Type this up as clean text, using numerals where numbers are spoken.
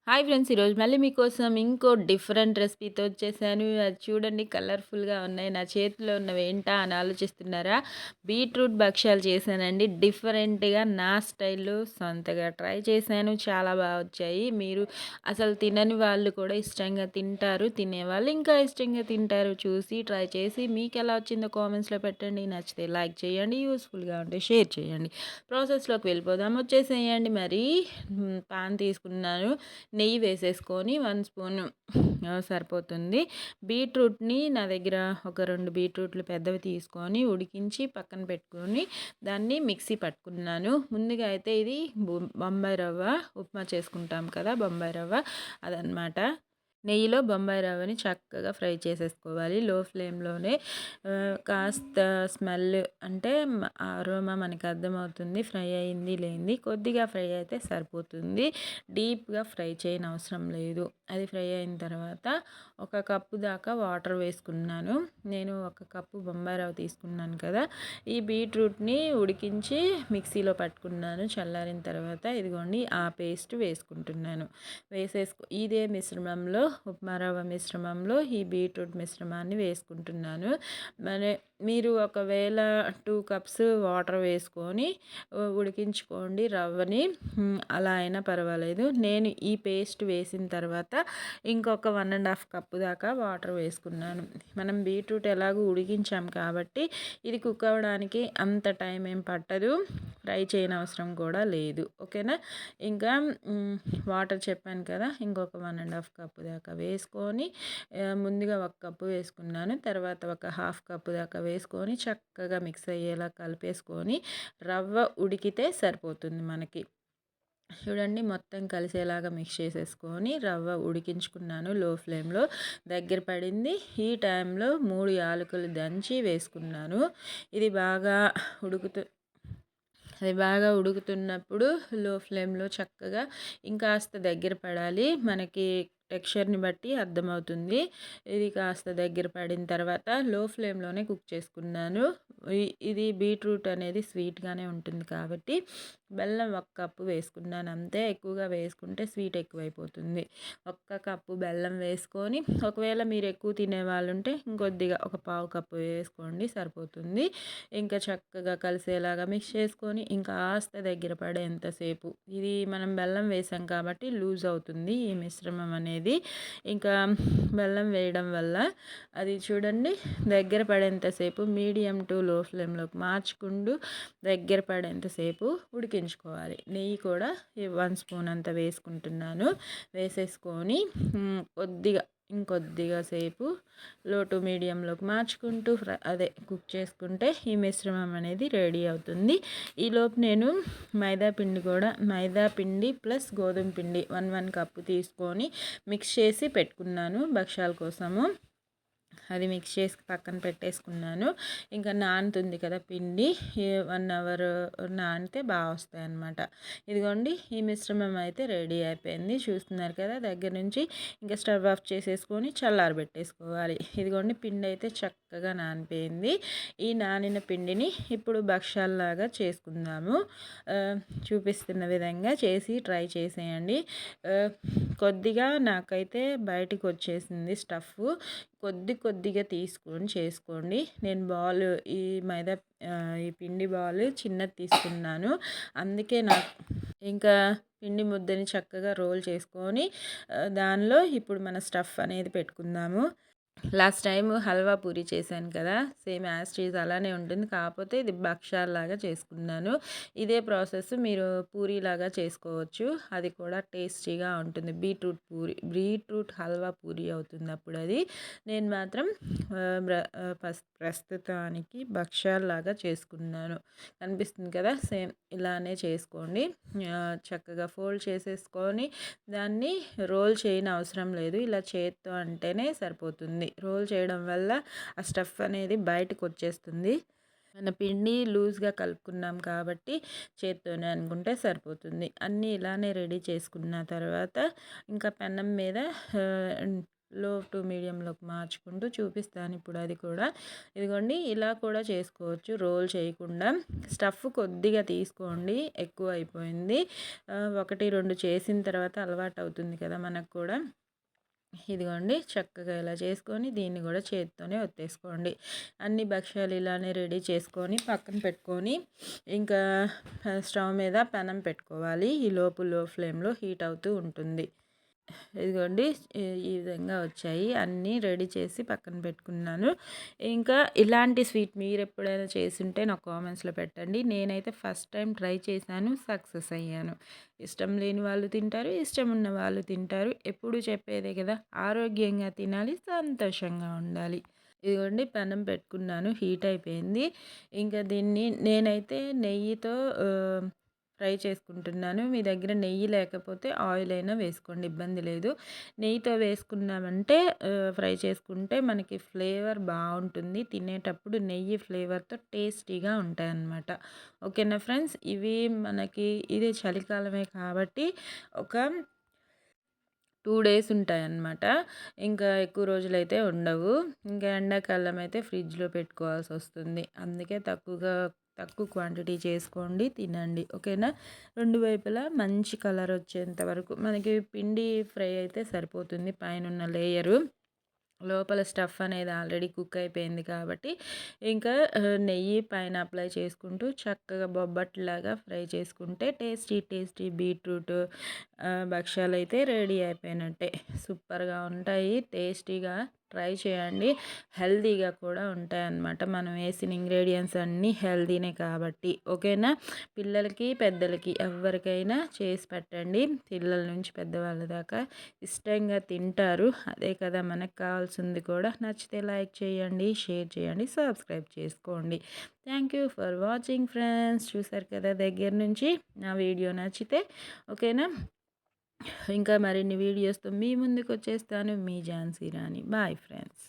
Hi friends! ఈరోజు మళ్ళీ మీకోసం ఇంకో డిఫరెంట్ రెసిపీతో వచ్చేసాను. అది చూడండి కలర్‌ఫుల్‌గా ఉన్నాయి. నా చేతిలో ఉన్నవి ఏంటా అని ఆలోచిస్తున్నారా? బీట్రూట్ భక్ష్యాలు చేశానండి. డిఫరెంట్‌గా నా స్టైల్‌లో సొంతగా ట్రై చేశాను. చాలా బాగా వచ్చాయి. మీరు అసలు తినని వాళ్ళు కూడా ఇష్టంగా తింటారు. తినేవాళ్ళు ఇంకా ఇష్టంగా తింటారు. చూసి ట్రై చేసి మీకెలా వచ్చిందో కామెంట్స్‌లో పెట్టండి. నచ్చితే లైక్ చేయండి. యూజ్‌ఫుల్‌గా ఉంటే షేర్ చేయండి. ప్రాసెస్‌లోకి వెళ్ళిపోదాం. వచ్చేసేయండి మరి. పాన్ తీసుకున్నాను. నెయ్యి వేసేసుకొని 1 స్పూను సరిపోతుంది. బీట్రూట్‌ని నా దగ్గర ఒక 2 బీట్రూట్లు పెద్దవి తీసుకొని ఉడికించి పక్కన పెట్టుకొని దాన్ని మిక్సీ పట్టుకున్నాను. ముందుగా అయితే ఇది బొంబాయి రవ్వ ఉప్మా చేసుకుంటాం కదా! బొంబాయి రవ్వ అదనమాట. నెయ్యిలో బొంబాయి రవ్వని చక్కగా ఫ్రై చేసేసుకోవాలి లో ఫ్లేమ్‌లోనే. కాస్త స్మెల్ అంటే అరోమా మనకు అర్థమవుతుంది ఫ్రై అయింది లేనిది. కొద్దిగా ఫ్రై అయితే సరిపోతుంది. డీప్‌గా ఫ్రై చేయనవసరం లేదు. అది ఫ్రై అయిన తర్వాత ఒక కప్పు దాకా వాటర్ వేసుకున్నాను. నేను ఒక కప్పు బొంబాయి రవ్వ తీసుకున్నాను కదా! ఈ బీట్రూట్‌ని ఉడికించి మిక్సీలో పట్టుకున్నాను. చల్లారిన తర్వాత ఇదిగోండి ఆ పేస్ట్ వేసుకుంటున్నాను. ఇదే మిశ్రమంలో ఉప్మా రవ్వ మిశ్రమంలో ఈ బీట్రూట్ మిశ్రమాన్ని వేసుకుంటున్నాను. మరి మీరు ఒకవేళ 2 కప్స్ వాటర్ వేసుకొని ఉడికించుకోండి రవ్వని. అలా అయినా పర్వాలేదు. నేను ఈ పేస్ట్ వేసిన తర్వాత ఇంకొక 1½ కప్పు దాకా వాటర్ వేసుకున్నాను. మనం బీట్రూట్ ఎలాగో ఉడికించాం కాబట్టి ఇది కుక్ అవ్వడానికి అంత టైం ఏం పట్టదు. ఫ్రై చేయనవసరం కూడా లేదు. ఓకేనా? ఇంకా వాటర్ చెప్పాను కదా! ఇంకొక 1½ కప్పు దాకా వేసుకొని ముందుగా ఒక కప్పు వేసుకున్నాను. తర్వాత ఒక హాఫ్ కప్పు దాకా వేసుకొని చక్కగా మిక్స్ అయ్యేలా కలిపేసుకొని రవ్వ ఉడికితే సరిపోతుంది మనకి. చూడండి మొత్తం కలిసేలాగా మిక్స్ చేసేసుకొని రవ్వ ఉడికించుకున్నాను లో ఫ్లేమ్‌లో. దగ్గర పడింది. ఈ టైంలో 3 యాలకులు దంచి వేసుకున్నాను. ఇది బాగా ఉడుకుతున్నప్పుడు లో ఫ్లేమ్‌లో చక్కగా ఇంకాస్త దగ్గర పడాలి. మనకి టెక్స్చర్‌ని బట్టి అర్థమవుతుంది. ఇది కాస్త దగ్గర పడిన తర్వాత లో ఫ్లేమ్‌లోనే కుక్ చేసుకున్నాను. ఇది బీట్రూట్ అనేది స్వీట్‌గానే ఉంటుంది కాబట్టి బెల్లం 1 కప్పు వేసుకున్నాను అంతే. ఎక్కువగా వేసుకుంటే స్వీట్ ఎక్కువైపోతుంది. 1 కప్పు బెల్లం వేసుకొని ఒకవేళ మీరు ఎక్కువ తినేవాళ్ళుంటే ఇంకొద్దిగా ఒక పావు కప్పు వేసుకోండి సరిపోతుంది. ఇంకా చక్కగా కలిసేలాగా మిక్స్ చేసుకొని ఇంకాస్త దగ్గర పడేంతసేపు ఇది మనం బెల్లం వేసాం కాబట్టి లూజ్ అవుతుంది ఈ మిశ్రమం అనేది. ఇంకా బెల్లం వేయడం వల్ల అది చూడండి దగ్గర పడేంతసేపు మీడియం టు లో ఫ్లేమ్‌లోకి మార్చుకుంటూ దగ్గర పడేంతసేపు ఉడికించుకోవాలి. నెయ్యి కూడా 1 స్పూన్ అంత వేసుకుంటున్నాను. వేసేసుకొని ఇంకొద్దిగా సేపు లో టు మీడియంలోకి మార్చుకుంటూ కుక్ చేసుకుంటే ఈ మిశ్రమం అనేది రెడీ అవుతుంది. ఈలోపు నేను మైదా పిండి ప్లస్ గోధుమ పిండి 1 కప్పు తీసుకొని మిక్స్ చేసి పెట్టుకున్నాను భక్షాల కోసము. అది మిక్స్ చేసి పక్కన పెట్టేసుకున్నాను. ఇంకా నానుతుంది కదా పిండి 1 అవర్ నానితే బాగా వస్తాయన్నమాట. ఇదిగోండి ఈ మిశ్రమం అయితే రెడీ అయిపోయింది. చూస్తున్నారు కదా దగ్గర నుంచి. ఇంకా స్టవ్ ఆఫ్ చేసేసుకొని చల్లారబెట్టేసుకోవాలి. ఇదిగోండి పిండి అయితే చక్కగా నానిపోయింది. ఈ నానిన పిండిని ఇప్పుడు భక్షాల్లాగా చేసుకుందాము. చూపిస్తున్న విధంగా చేసి ట్రై చేసేయండి. కొద్దిగా నాకైతే బయటికి వచ్చేసింది స్టఫ్. కొద్దిగా తీసుకొని చేసుకోండి. నేను ఈ మైదా ఈ పిండి బాల్ చిన్నది తీసుకున్నాను. అందుకే ఇంకా పిండి ముద్దని చక్కగా రోల్ చేసుకొని దానిలో ఇప్పుడు మన స్టఫ్ అనేది పెట్టుకుందాము. లాస్ట్ టైం హల్వా పూరి చేశాను కదా! సేమ్ యాజ్ టీజ్ అలానే ఉంటుంది. కాకపోతే ఇది భక్షాల్లాగా చేసుకున్నాను. ఇదే ప్రాసెస్ మీరు పూరీలాగా చేసుకోవచ్చు. అది కూడా టేస్టీగా ఉంటుంది. బీట్రూట్ హల్వా పూరి అవుతుంది అప్పుడు అది. నేను మాత్రం ప్రస్తుతానికి భక్షాల్లాగా చేసుకున్నాను. కనిపిస్తుంది కదా! సేమ్ ఇలానే చేసుకోండి. చక్కగా ఫోల్డ్ చేసేసుకొని దాన్ని రోల్ చేయనవసరం లేదు. ఇలా చేత్తో అంటేనే సరిపోతుంది. రోల్ చేయడం వల్ల ఆ స్టఫ్ అనేది బయటకు వచ్చేస్తుంది. మన పిండి లూజ్గా కలుపుకున్నాం కాబట్టి చేత్తోనే అనుకుంటే సరిపోతుంది. అన్నీ ఇలానే రెడీ చేసుకున్న తర్వాత ఇంకా పెనం మీద లో టు మీడియంలోకి మార్చుకుంటూ చూపిస్తాను ఇప్పుడు అది కూడా. ఇదిగోండి ఇలా కూడా చేసుకోవచ్చు రోల్ చేయకుండా. స్టఫ్ కొద్దిగా తీసుకోండి, ఎక్కువ అయిపోయింది. 1, 2 చేసిన తర్వాత అలవాటు అవుతుంది కదా మనకు కూడా. ఇదిగోండి చక్కగా ఇలా చేసుకొని దీన్ని కూడా చేతితోనే ఒత్తేసుకోండి. అన్ని భక్ష్యాలు ఇలానే రెడీ చేసుకొని పక్కన పెట్టుకొని ఇంకా స్టవ్ మీద పెనం పెట్టుకోవాలి. ఈ లోపు లో ఫ్లేమ్లో హీట్ అవుతూ ఉంటుంది. ఇదిగోండి ఈ విధంగా వచ్చాయి. అన్నీ రెడీ చేసి పక్కన పెట్టుకున్నాను. ఇంకా ఇలాంటి స్వీట్ మీరు ఎప్పుడైనా చేసుంటే నాకు కామెంట్స్లో పెట్టండి. నేనైతే ఫస్ట్ టైం ట్రై చేశాను, సక్సెస్ అయ్యాను. ఇష్టం లేని వాళ్ళు తింటారు, ఇష్టం ఉన్న వాళ్ళు తింటారు. ఎప్పుడు చెప్పేదే కదా, ఆరోగ్యంగా తినాలి, సంతోషంగా ఉండాలి. ఇదిగోండి పెనం పెట్టుకున్నాను, హీట్ అయిపోయింది. ఇంకా దీన్ని నేనైతే నెయ్యితో ఫ్రై చేసుకుంటున్నాను. మీ దగ్గర నెయ్యి లేకపోతే ఆయిల్ అయినా వేసుకోండి, ఇబ్బంది లేదు. నెయ్యితో వేసుకున్నామంటే ఫ్రై చేసుకుంటే మనకి ఫ్లేవర్ బాగుంటుంది. తినేటప్పుడు నెయ్యి ఫ్లేవర్తో టేస్టీగా ఉంటాయన్నమాట. ఓకేనా ఫ్రెండ్స్, ఇవి మనకి ఇది చలికాలమే కాబట్టి ఒక 2 డేస్ ఉంటాయన్నమాట. ఇంకా ఎక్కువ రోజులైతే ఉండవు. ఇంకా ఎండాకాలం అయితే ఫ్రిడ్జ్‌లో పెట్టుకోవాల్సి వస్తుంది. అందుకే తక్కువ క్వాంటిటీ చేసుకోండి, తినండి. ఓకేనా. 2 వైపులా మంచి కలర్ వచ్చేంత వరకు మనకి పిండి ఫ్రై అయితే సరిపోతుంది. పైనున్న లేయరు, లోపల స్టఫ్ అనేది ఆల్రెడీ కుక్ అయిపోయింది కాబట్టి ఇంకా నెయ్యి పైన అప్లై చేసుకుంటూ చక్కగా బొబ్బట్లాగా ఫ్రై చేసుకుంటే టేస్టీ బీట్రూట్ భక్ష్యాలు అయితే రెడీ అయిపోయినట్టే. సూపర్గా ఉంటాయి, టేస్టీగా ట్రై చేయండి. హెల్తీగా కూడా ఉంటాయన్నమాట. మనం వేసిన ఇంగ్రీడియంట్స్ అన్నీ హెల్తీనే కాబట్టి. ఓకేనా. పిల్లలకి పెద్దలకి ఎవరికైనా చేసి పెట్టండి. పిల్లల నుంచి పెద్దవాళ్ళ దాకా ఇష్టంగా తింటారు. అదే కదా మనకు కావాల్సింది కూడా. నచ్చితే లైక్ చేయండి, షేర్ చేయండి, సబ్స్క్రైబ్ చేసుకోండి. Thank you for watching friends. చూసారు కదా దగ్గర నుంచి. నా వీడియో నచ్చితే ఓకేనా. ఇంకా మరిన్ని వీడియోస్తో మీ ముందుకు వచ్చేస్తాను. మీ ఝాన్సీ రాణి. Bye friends.